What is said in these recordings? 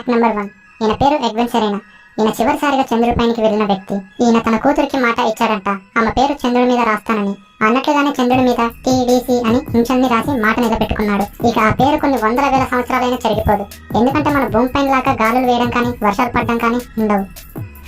Fact number 1. ఈయన పేరు Edwin Serena. ఈయన చివరిసారిగా చంద్రుడిపైకి వెళ్ళిన వ్యక్తి. ఈయన తన కూతురికి మాట ఇచ్చాడంట, ఆమె పేరు చంద్రుడి మీద రాస్తానని. అన్నట్లుగానే చంద్రుడి మీద TDC అని హింసల్ని రాసి మాట నిలబెట్టుకున్నాడు. ఇక ఆ పేరు కొన్ని వందల వేల సంవత్సరాలైనా చెరిగిపోదు. ఎందుకంటే మన భూమి పైన లాగా గాలులు వేయడం కానీ వర్షాలు పడడం కానీ ఉండవు.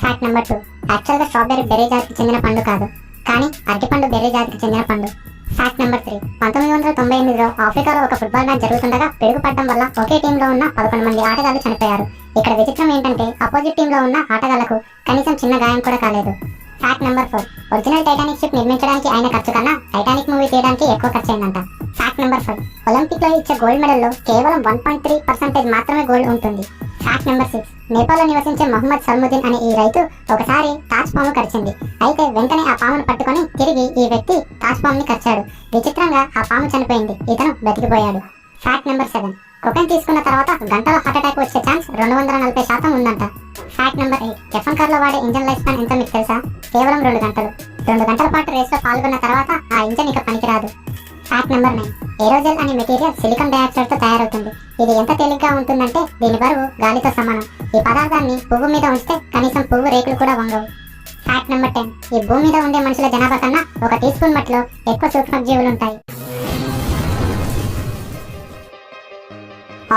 Fact number 2. యాక్చువల్గా స్ట్రాబెర్రీ బెర్రీ జాతికి చెందిన పండు కాదు, కానీ అరటిపండు బెర్రీ జాతికి చెందిన పండు. Fact number 3. 1998లో ఆఫ్రికాలో ఒక ఫుట్బాల్ మ్యాచ్ జరుగుతుండగా పిడుగు పడడం వల్ల ఒకే టీంలో ఉన్న 11 మంది ఆటగాళ్లు చనిపోయారు. ఇక్కడ విచిత్రం ఏంటంటే అపోజిట్ టీంలో ఉన్న ఆటగాళ్లకు కనీసం చిన్న గాయం కూడా కాలేదు. Fact number 4. Original Titanic ship నిర్మించడానికి అయిన ఖర్చు కన్నా టైటానిక్ మూవీ చేయడానికి ఎక్కువ ఖర్చు అయిందంట. Fact number 5. ఒలింపిక్ లో ఇచ్చే గోల్డ్ మెడల్ లో కేవలం 1.3% మాత్రమే గోల్డ్ ఉంటుంది. Fact number 6. నేపాల్లో నివసించే మహమ్మద్ సల్ముద్దీన్ అనే ఈ రైతు ఒకసారి తాజ్ పాము కరిచింది. అయితే వెంటనే ఆ పామును పట్టుకొని తిరిగి ఈ వ్యక్తి తాజ్ పాముని కరిచాడు. విచిత్రంగా ఆ పాము చనిపోయింది, ఇతను బతికిపోయాడు. Fact number 7. కొకైన్ తీసుకున్న తర్వాత గంటలో హార్ట్ అటాక్ వచ్చే ఛాన్స్ 240% ఉందంట. Fact number 8. F1 కార్లో వాడే ఇంజన్ లైఫ్ స్పాన్ ఎంతో మీకు తెలుసా? కేవలం 2 గంటలు. 2 గంటల పాటు రేస్ లో పాల్గొన్న తర్వాత ఆ ఇంజన్ ఇక పనికిరాదు. Fact number 9. ఏరోజెల్ అనే మెటీరియల్ సిలికాన్ డయాక్సైడ్ తో తయారవుతుంది. ఇది ఎంత తేలిగ్గా ఉంటుందంటే దీని బరువు గాలితో సమానం. ఈ పదార్థాన్ని పువ్వు మీద ఉంచితే కనీసం పువ్వు రేకులు కూడా వంగవు. Fact number 10. ఈ భూమి మీద ఉండే మనుషుల జనాభా కన్నా 1 టీ స్పూన్ మట్టిలో ఎక్కువ సూక్ష్మజీవులు ఉంటాయి.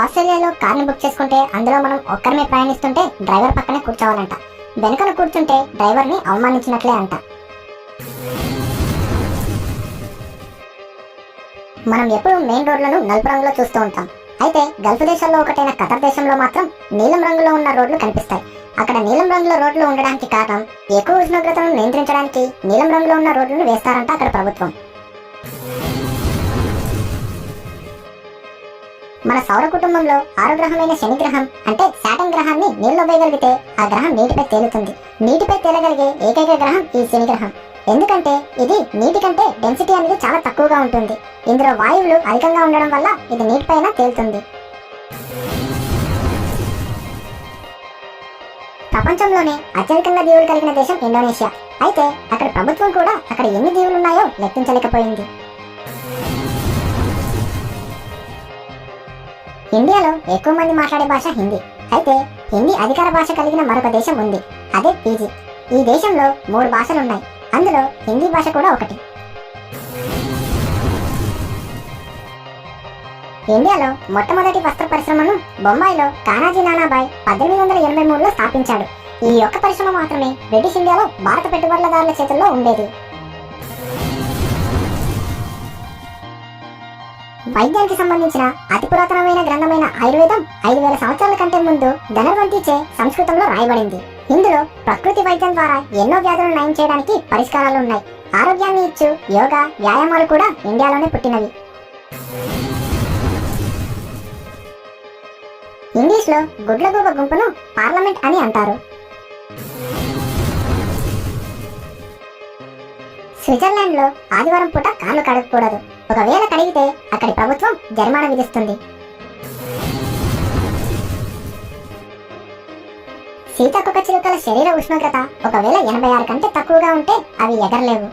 ఆస్ట్రేలియాలో కార్ని బుక్ చేసుకుంటే అందులో మనం ఒక్కరిమే ప్రయాణిస్తుంటే డ్రైవర్ పక్కనే కూర్చోవాలంట. వెనుకన కూర్చుంటే డ్రైవర్ ని అవమానించినట్లే అంట. మనం ఎప్పుడు మెయిన్ రోడ్లను నలుపు రంగులో చూస్తూ ఉంటాం. అయితే గల్ఫ్ దేశాల్లో ఒకటైన ఖతర్ దేశంలో మాత్రం నీలం రంగులో ఉన్న రోడ్లు కనిపిస్తాయి. అక్కడ నీలం రంగులో రోడ్లు ఉండడానికి కారణం ఎక్కువ ఉష్ణోగ్రతను నియంత్రించడానికి నీలం రంగులో ఉన్న రోడ్లను వేస్తారంట అక్కడ ప్రభుత్వం. మన సౌర కుటుంబంలో 6వ గ్రహమైన శని గ్రహం అంటే శాటర్న్ గ్రహాన్ని నీళ్ళలో వేయగలిగితే ఆ గ్రహం నీటిపై తేలుతుంది. నీటిపై తేలగలిగే ఏకైక గ్రహం ఈ శని గ్రహం. ఎందుకంటే ఇది నీటి కంటే డెన్సిటీ అనేది చాలా తక్కువగా ఉంటుంది. ఇందులో వాయువులు అధికంగా ఉండడం వల్ల ఇది నీటిపైన తేలుతుంది. ప్రపంచంలోనే అత్యధికంగా దీవులు కలిగిన దేశం ఇండోనేషియా. అయితే అక్కడ ప్రభుత్వం కూడా అక్కడ ఎన్ని దీవులు ఉన్నాయో లెక్కించలేకపోయింది. ఇండియాలో ఎక్కువ మంది మాట్లాడే భాష హిందీ. అయితే హిందీ అధికార భాష కలిగిన మరొక దేశం ఉంది, అదే ఫిజీ. ఈ దేశంలో 3 భాషలున్నాయి, అందులో హిందీ భాష కూడా ఒకటి. ఇండియాలో మొట్టమొదటి వస్త్ర పరిశ్రమను బొంబాయిలో కానాజీ నానాబాయ్ 1883లో స్థాపించాడు. ఈ ఒక్క పరిశ్రమ మాత్రమే బ్రిటిష్ ఇండియాలో భారత పెట్టుబడులదారుల చేతుల్లో ఉండేది. వైద్యానికి సంబంధించిన అతి పురాతనమైన గ్రంథమైన ఆయుర్వేదం 5000 సంవత్సరాల కంటే ముందు ధనవంతిచే సంస్కృతంలో రాయబడింది. ఇందులో ప్రకృతి వైద్యం ద్వారా ఎన్నో వ్యాధులను నయం చేయడానికి పరిష్కారాలు ఉన్నాయి. ఆరోగ్యాన్ని ఇచ్చు యోగా వ్యాయామాలు కూడా ఇండియాలోనే పుట్టినవి. ఇంగ్లీష్ లో గుడ్లగూబ గుంపును పార్లమెంట్ అని అంటారు. స్విట్జర్లాండ్ లో ఆదివారం పూట కార్లు కడగకూడదు. ఒకవేళ కడిగితే అక్కడి ప్రభుత్వం జరిమానా విధిస్తుంది. సీతాకోక చిలుకల శరీర ఉష్ణోగ్రత ఒకవేళ 86 కంటే తక్కువగా ఉంటే అవి ఎగరలేవు.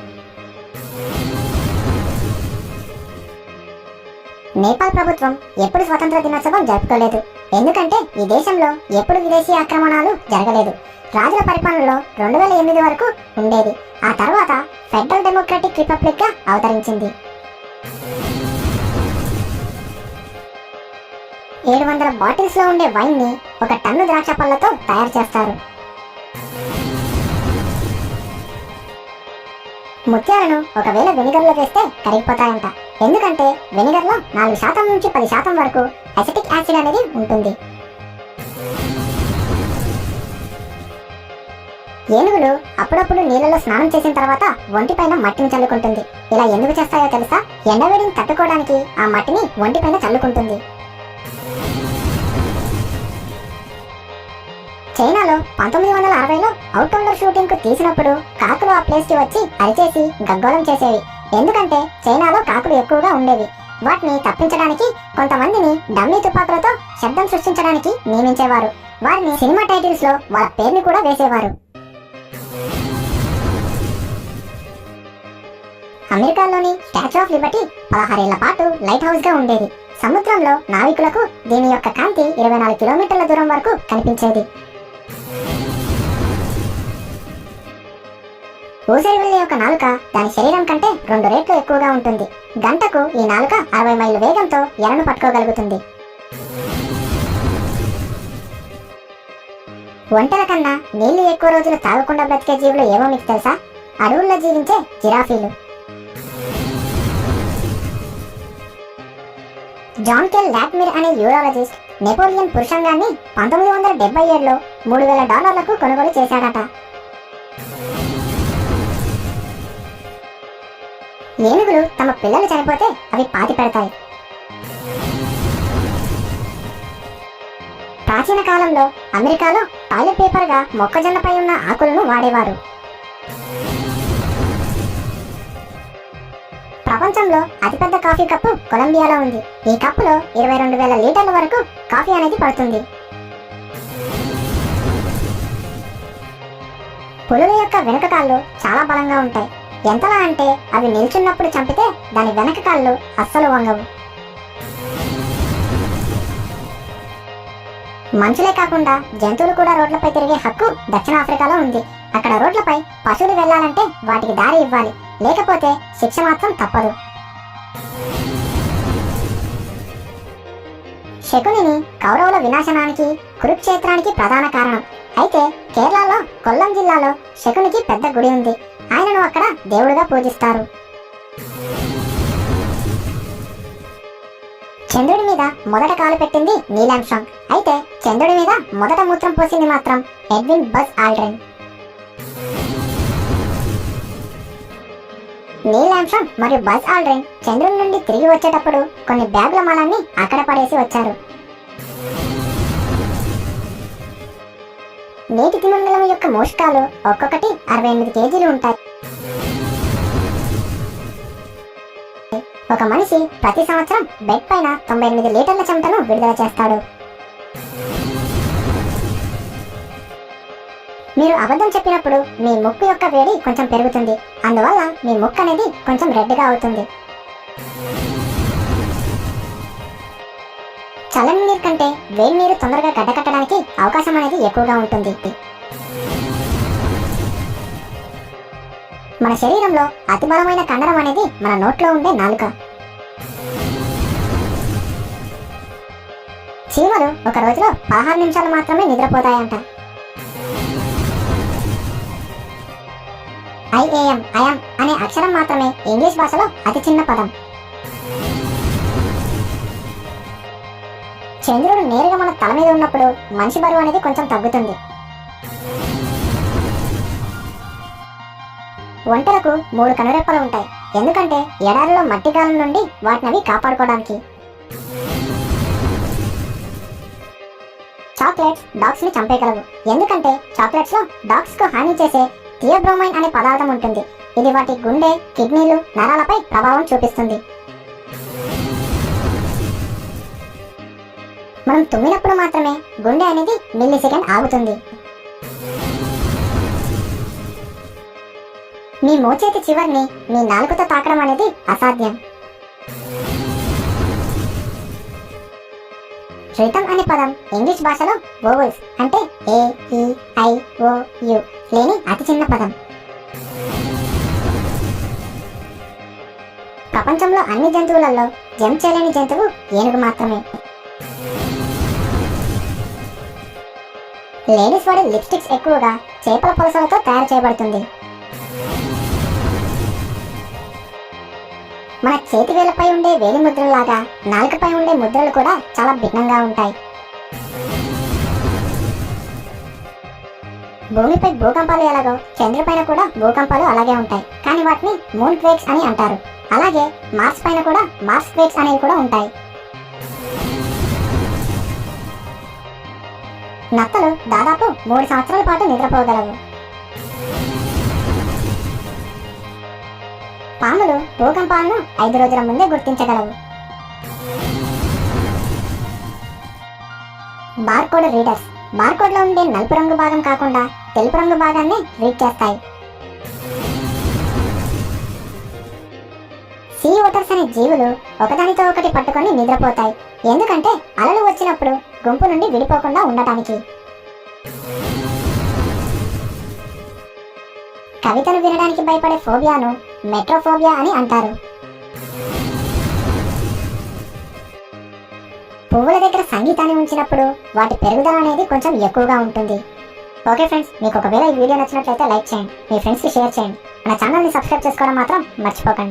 నేపాల్ ప్రభుత్వం ఎప్పుడు స్వతంత్ర దినోత్సవం జరుపుకోలేదు. ఎందుకంటే ఈ దేశంలో ఎప్పుడు విదేశీ ఆక్రమణాలు జరగలేదు. రాజుల పరిపాలనలో 2008 వరకు ఉండేది. ఆ తర్వాత ఫెడరల్ డెమోక్రటిక్ రిపబ్లిక్ గా అవతరించింది. 700 బాటిల్స్ లో ఉండే వైన్ ని 1 టన్ను ద్రాక్ష పళ్ళతో తయారు చేస్తారు. ముత్యాలను ఒకవేళ వెనిగర్ లో వేస్తే కరిగిపోతాయంట. ఎందుకంటే వెనిగర్ లో 4% నుంచి 10% వరకు అసిటిక్ యాసిడ్ అనేది ఉంటుంది. ఏనుగులు అప్పుడప్పుడు నీళ్ళలో స్నానం చేసిన తర్వాత ఒంటిపైన మట్టిని చల్లుకుంటుంది. ఇలా ఎందుకు చేస్తాయో తెలుసా? ఎండవేడిని తట్టుకోవడానికి ఆ మట్టిని ఒంటిపైన చల్లుకుంటుంది. చైనాలో 1960లో అవుట్డోర్ షూటింగ్ కు తీసినప్పుడు కాకులు ఆ ప్లేస్ కి వచ్చి అరిచేసి గగ్గోళం చేసేవి. ఎందుకంటే చైనాలో కాకులు ఎక్కువగా ఉండేవి. వాటిని తప్పించడానికి కొంతమందిని డమ్మీ తుపాకులతో శబ్దం సృష్టించడానికి నియమించేవారు. వారిని సినిమా టైటిల్స్ లో వాళ్ళ పేరుని కూడా వేసేవారు. అమెరికాలోని స్టాచ్యూ ఆఫ్ లిబర్టీ 16 ఏళ్ల పాటు లైట్ హౌస్ గా ఉండేది. సముద్రంలో నావికులకు దీని యొక్క కాంతి 24 కిలోమీటర్ల దూరం వరకు కనిపించేది. ఊసరవెల్లి యొక్క నాలుక దాని శరీరం కంటే 2 రెట్లు ఎక్కువగా ఉంటుంది. గంటకు ఈ నాలుక 60 మైళ్ళ వేగంతో ఎరను పట్టుకోగలుగుతుంది. ఒంటెల కన్నా నీళ్లు ఎక్కువ రోజులు తాగకుండా బ్రతికే జీవులు ఏవో మీకు తెలుసా? అడవుల్లో జీవించే జిరాఫీలు. జాన్ కెల్ లాట్మిర్ అనే యూరాలజిస్ట్ నెపోలియన్ పురుషాంగాన్ని 1977లో $3,000 కొనుగోలు చేశాడట. ఏనుగులు తమ పిల్లలు చనిపోతే అవి పాతి పెడతాయి. ప్రాచీన కాలంలో అమెరికాలో టాయిలెట్ పేపర్గా మొక్కజొన్నపై ఉన్న ఆకులను వాడేవారు. ప్రపంచంలో అతిపెద్ద కాఫీ కప్పు కొలంబియాలో ఉంది. ఈ కప్పులో 22,000 లీటర్ల వరకు కాఫీ అనేది పడుతుంది. పులుల యొక్క వెనుక కాళ్ళు చాలా బలంగా ఉంటాయి. ఎంతలా అంటే అవి నిల్చున్నప్పుడు చంపితే దాని వెనక కాళ్ళు అస్సలు వంగవు. మనుషులే కాకుండా జంతువులు కూడా రోడ్లపై తిరిగే హక్కు దక్షిణాఫ్రికాలో ఉంది. అక్కడ రోడ్లపై పశువులు వెళ్లాలంటే వాటికి దారి ఇవ్వాలి, లేకపోతే శిక్ష మాత్రం తప్పదు. శకునిని కౌరవుల వినాశనానికి, కురుక్షేత్రానికి ప్రధాన కారణం. అయితే కేరళలో కొల్లం జిల్లాలో శకునికి పెద్ద గుడి ఉంది. ఆయనను అక్కడ దేవుడిగా పూజిస్తారు. చంద్రుడి మీద మొదట కాలు పెట్టింది నీల్ ఆర్మ్స్ట్రాంగ్. అయితే చంద్రుడి మీద మొదట మూత్రం పోసింది మాత్రం Edwin buzz Aldrin. Neel Armstrong మరియు బజ్ ఆల్డ్రిన్ చంద్రుడి నుండి తిరిగి వచ్చేటప్పుడు కొన్ని బ్యాగుల మాలాన్ని అక్కడ పడేసి వచ్చారు. నీటి తిమింగలం యొక్క మూషికాలు ఒక్కొక్కటి 68 కేజీలు ఉంటాయి. ఒక మనిషి ప్రతి సంవత్సరం బెడ్ పైన 98 లీటర్ల చెమటను విడుదల చేస్తాడు. మీరు అబద్ధం చెప్పినప్పుడు మీ ముక్కు యొక్క వేడి కొంచెం పెరుగుతుంది. అందువల్ల మీ ముక్కు అనేది కొంచెం రెడ్గా అవుతుంది. చల్లని నీరు కంటే వేడి నీరు తొందరగా గడ్డకట్టడానికి అవకాశం అనేది ఎక్కువగా ఉంటుంది. మన శరీరంలో అతి బలమైన కండరం అనేది మన నోట్లో ఉండే నాలుక. చీమలు ఒక రోజులో 16 నిమిషాలు మాత్రమే నిద్రపోతాయంట. ఐఏఎం అనే అక్షరం మాత్రమే ఇంగ్లీష్ భాషలో అతి చిన్న పదం. చంద్రుడు నేరుగా మన తల మీద ఉన్నప్పుడు మనిషి బరువు అనేది కొంచెం తగ్గుతుంది. ఒంటెలకు 3 కనురెప్పలు ఉంటాయి. ఎందుకంటే ఎడారిలో మట్టి గాలం నుండి వాటిని కాపాడుకోవడానికి. చాక్లెట్స్ డాగ్స్ ని చంపేయగలవు. ఎందుకంటే చాక్లెట్స్ లో డాగ్స్ కు హాని చేసే థియోబ్రోమైన్ అనే పదార్థం ఉంటుంది. ఇది వాటి గుండె, కిడ్నీలు, నరాలపై ప్రభావం చూపిస్తుంది. మనం తుమ్మినప్పుడు మాత్రమే గుండె అనేది మిల్లీసెకండ్ ఆగుతుంది. మీ మోచేతి చివరిని మీ నాలుకతో తాకడం అనేది అసాధ్యం. రిథమ్ అనే పదం ఇంగ్లీష్ భాషలో వోవెల్స్ అంటే AEIOU లేని అతి చిన్న పదం. ప్రపంచంలో అన్ని జంతువులలో జంప్ చేయలేని జంతువు ఏనుగు మాత్రమే. లేడీస్ వాడే లిప్స్టిక్స్ ఎక్కువగా చేపల పొలసలతో తయారు చేయబడుతుంది. మన చేతి వేలపై ఉండే వేలి ముద్రలాగా నాలుకపై ఉండే ముద్రలు కూడా చాలా భిన్నంగా ఉంటాయి. భూమిపై భూకంపాలు ఎలాగో చంద్రుపైన కూడా భూకంపాలు అలాగే ఉంటాయి. కానీ వాటిని మూన్ క్వేక్స్ అని అంటారు. అలాగే మార్స్ పైన కూడా మార్స్ క్వేక్స్ అనేవి కూడా ఉంటాయి. నత్తలు దాదాపు 3 సంవత్సరాల పాటు నిద్రపోగలవు. పాములు భూకంపాలను 5 రోజుల ముందే గుర్తించగలవు. బార్కోడ్ రీడర్స్ బార్కోడ్ లో ఉండే నలుపు రంగు భాగం కాకుండా తెలుపు రంగు భాగాన్ని రీడ్ చేస్తాయి. సీ ఓటర్స్ అనే జీవులు ఒకదానితో ఒకటి పట్టుకొని నిద్రపోతాయి, ఎందుకంటే అలలు వచ్చినప్పుడు గుంపు నుండి విడిపోకుండా ఉండటానికి. కవితను వినడానికి భయపడే ఫోబియాను మెట్రోఫోబియా అని అంటారు. పువ్వుల దగ్గర సంగీతాన్ని ఉంచినప్పుడు వాటి పెరుగుదల అనేది కొంచెం ఎక్కువగా ఉంటుంది. ఓకే ఫ్రెండ్స్, మీకు ఒకవేళ ఈ వీడియో నచ్చినట్లయితే లైక్ చేయండి, మీ ఫ్రెండ్స్కి షేర్ చేయండి, మన ఛానల్ని సబ్స్క్రైబ్ చేసుకోవడం మాత్రం మర్చిపోకండి.